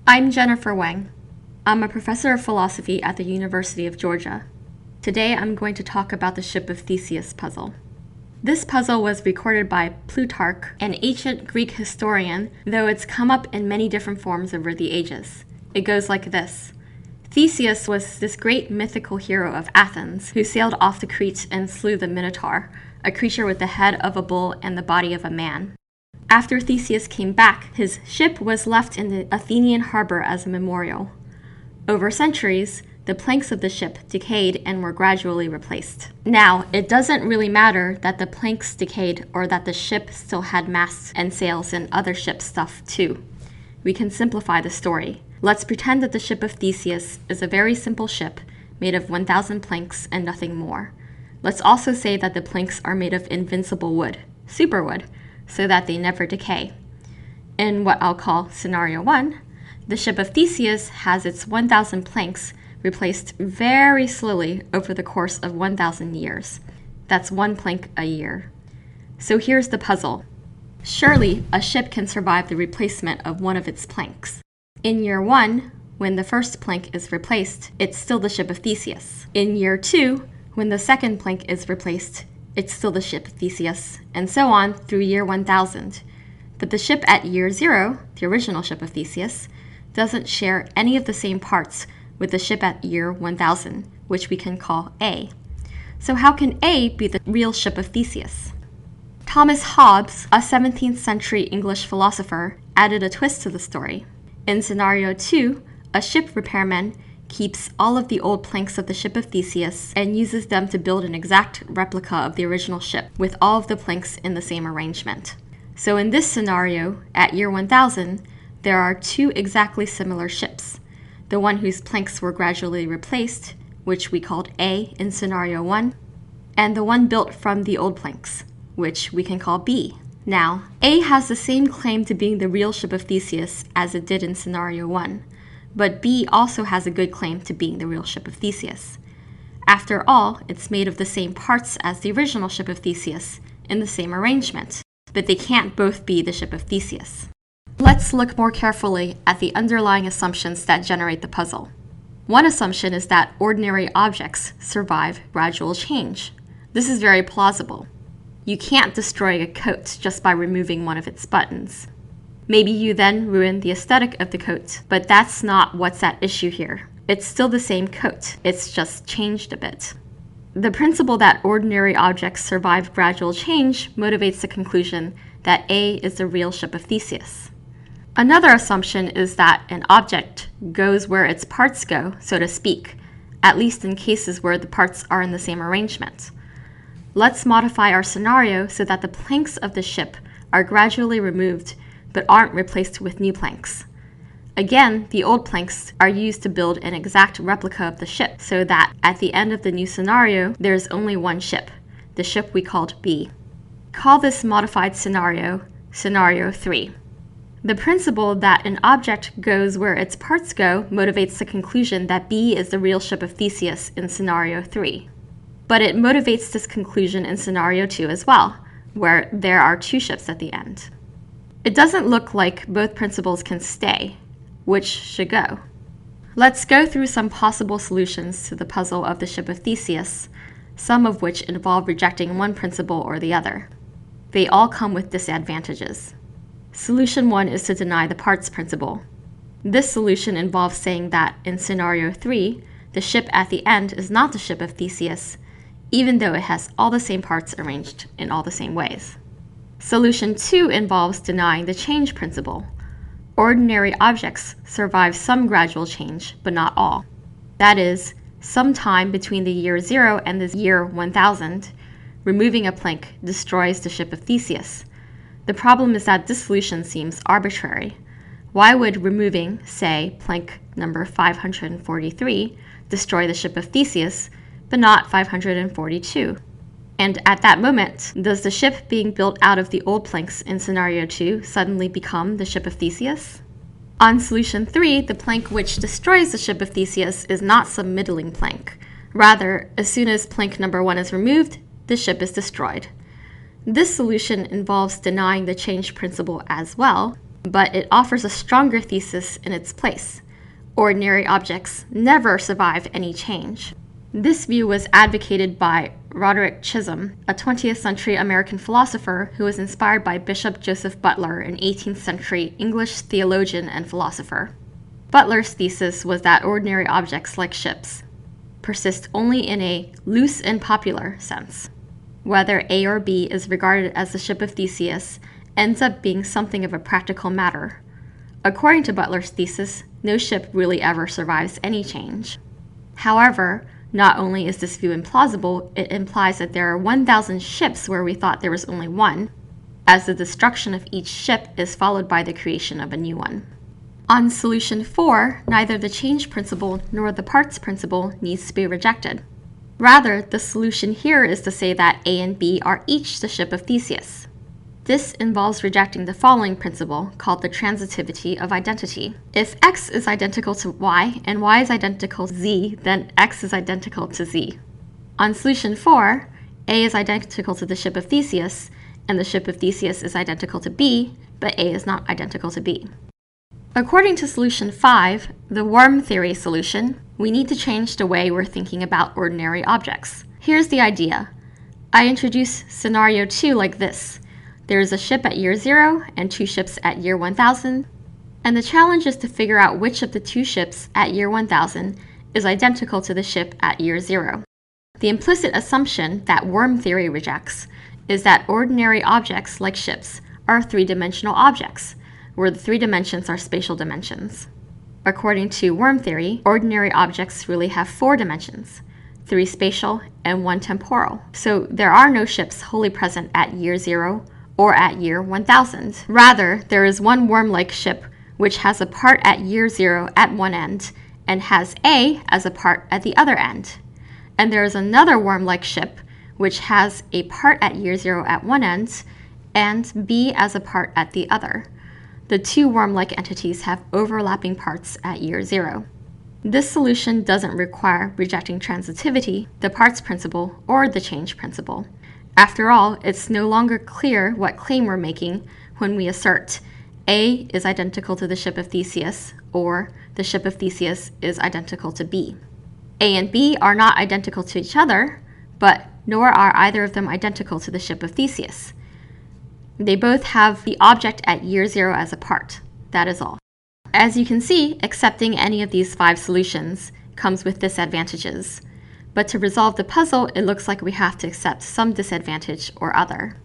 I'm Jennifer Wang. I'm a professor of philosophy at the University of Georgia. Today I'm going to talk about the Ship of Theseus puzzle. This puzzle was recorded by Plutarch, an ancient Greek historian, though it's come up in many different forms over the ages. It goes like this. Theseus was this great mythical hero of Athens who sailed off to Crete and slew the Minotaur, a creature with the head of a bull and the body of a man. After Theseus came back, his ship was left in the Athenian harbor as a memorial. Over centuries, the planks of the ship decayed and were gradually replaced. Now, it doesn't really matter that the planks decayed or that the ship still had masts and sails and other ship stuff too. We can simplify the story. Let's pretend that the Ship of Theseus is a very simple ship made of 1,000 planks and nothing more. Let's also say that the planks are made of invincible wood, superwood, so that they never decay. In what I'll call Scenario 1, the Ship of Theseus has its 1,000 planks replaced very slowly over the course of 1,000 years. That's one plank a year. So here's the puzzle. Surely, a ship can survive the replacement of one of its planks. In year 1, when the first plank is replaced, it's still the Ship of Theseus. In year 2, when the second plank is replaced, it's still the Ship of Theseus, and so on through year 1,000. But the ship at year 0, the original Ship of Theseus, doesn't share any of the same parts with the ship at year 1,000, which we can call A. So how can A be the real Ship of Theseus? Thomas Hobbes, a 17th century English philosopher, added a twist to the story. In Scenario 2, a ship repairman keeps all of the old planks of the Ship of Theseus and uses them to build an exact replica of the original ship with all of the planks in the same arrangement. So in this scenario, at year 1000, there are two exactly similar ships. The one whose planks were gradually replaced, which we called A in Scenario 1, and the one built from the old planks, which we can call B. Now, A has the same claim to being the real Ship of Theseus as it did in Scenario 1. But B also has a good claim to being the real Ship of Theseus. After all, it's made of the same parts as the original Ship of Theseus, in the same arrangement, but they can't both be the Ship of Theseus. Let's look more carefully at the underlying assumptions that generate the puzzle. One assumption is that ordinary objects survive gradual change. This is very plausible. You can't destroy a coat just by removing one of its buttons. Maybe you then ruin the aesthetic of the coat, but that's not what's at issue here. It's still the same coat, it's just changed a bit. The principle that ordinary objects survive gradual change motivates the conclusion that A is the real Ship of Theseus. Another assumption is that an object goes where its parts go, so to speak, at least in cases where the parts are in the same arrangement. Let's modify our scenario so that the planks of the ship are gradually removed but aren't replaced with new planks. Again, the old planks are used to build an exact replica of the ship, so that at the end of the new scenario, there's only one ship, the ship we called B. Call this modified scenario Scenario 3. The principle that an object goes where its parts go motivates the conclusion that B is the real Ship of Theseus in Scenario 3. But it motivates this conclusion in Scenario 2 as well, where there are two ships at the end. It doesn't look like both principles can stay. Which should go? Let's go through some possible solutions to the puzzle of the Ship of Theseus, some of which involve rejecting one principle or the other. They all come with disadvantages. Solution 1 is to deny the parts principle. This solution involves saying that in Scenario 3, the ship at the end is not the Ship of Theseus, even though it has all the same parts arranged in all the same ways. Solution 2 involves denying the change principle. Ordinary objects survive some gradual change, but not all. That is, sometime between the year 0 and the year 1000, removing a plank destroys the Ship of Theseus. The problem is that this solution seems arbitrary. Why would removing, say, plank number 543 destroy the Ship of Theseus, but not 542? And at that moment, does the ship being built out of the old planks in Scenario 2 suddenly become the Ship of Theseus? On Solution 3, the plank which destroys the Ship of Theseus is not some middling plank. Rather, as soon as plank number 1 is removed, the ship is destroyed. This solution involves denying the change principle as well, but it offers a stronger thesis in its place. Ordinary objects never survive any change. This view was advocated by Roderick Chisholm, a 20th century American philosopher who was inspired by Bishop Joseph Butler, an 18th century English theologian and philosopher. Butler's thesis was that ordinary objects, like ships, persist only in a loose and popular sense. Whether A or B is regarded as the Ship of Theseus ends up being something of a practical matter. According to Butler's thesis, no ship really ever survives any change. However, not only is this view implausible, it implies that there are 1,000 ships where we thought there was only one, as the destruction of each ship is followed by the creation of a new one. On solution 4, neither the change principle nor the parts principle needs to be rejected. Rather, the solution here is to say that A and B are each the Ship of Theseus. This involves rejecting the following principle, called the transitivity of identity. If x is identical to y and y is identical to z, then x is identical to z. On solution 4, A is identical to the Ship of Theseus, and the Ship of Theseus is identical to B, but A is not identical to B. According to solution 5, the worm theory solution, we need to change the way we're thinking about ordinary objects. Here's the idea. I introduce scenario 2 like this. There is a ship at year 0 and 2 ships at year 1000, and the challenge is to figure out which of the 2 ships at year 1000 is identical to the ship at year 0. The implicit assumption that worm theory rejects is that ordinary objects, like ships, are three-dimensional objects, where the 3 dimensions are spatial dimensions. According to worm theory, ordinary objects really have 4 dimensions, 3 spatial and 1 temporal. So there are no ships wholly present at year 0 or at year 1000. Rather, there is one worm-like ship which has a part at year 0 at one end and has A as a part at the other end. And there is another worm-like ship which has a part at year 0 at one end and B as a part at the other. The 2 worm-like entities have overlapping parts at year 0. This solution doesn't require rejecting transitivity, the parts principle, or the change principle. After all, it's no longer clear what claim we're making when we assert A is identical to the Ship of Theseus, or the Ship of Theseus is identical to B. A and B are not identical to each other, but nor are either of them identical to the Ship of Theseus. They both have the object at year 0 as a part. That is all. As you can see, accepting any of these 5 solutions comes with disadvantages. But to resolve the puzzle, it looks like we have to accept some disadvantage or other.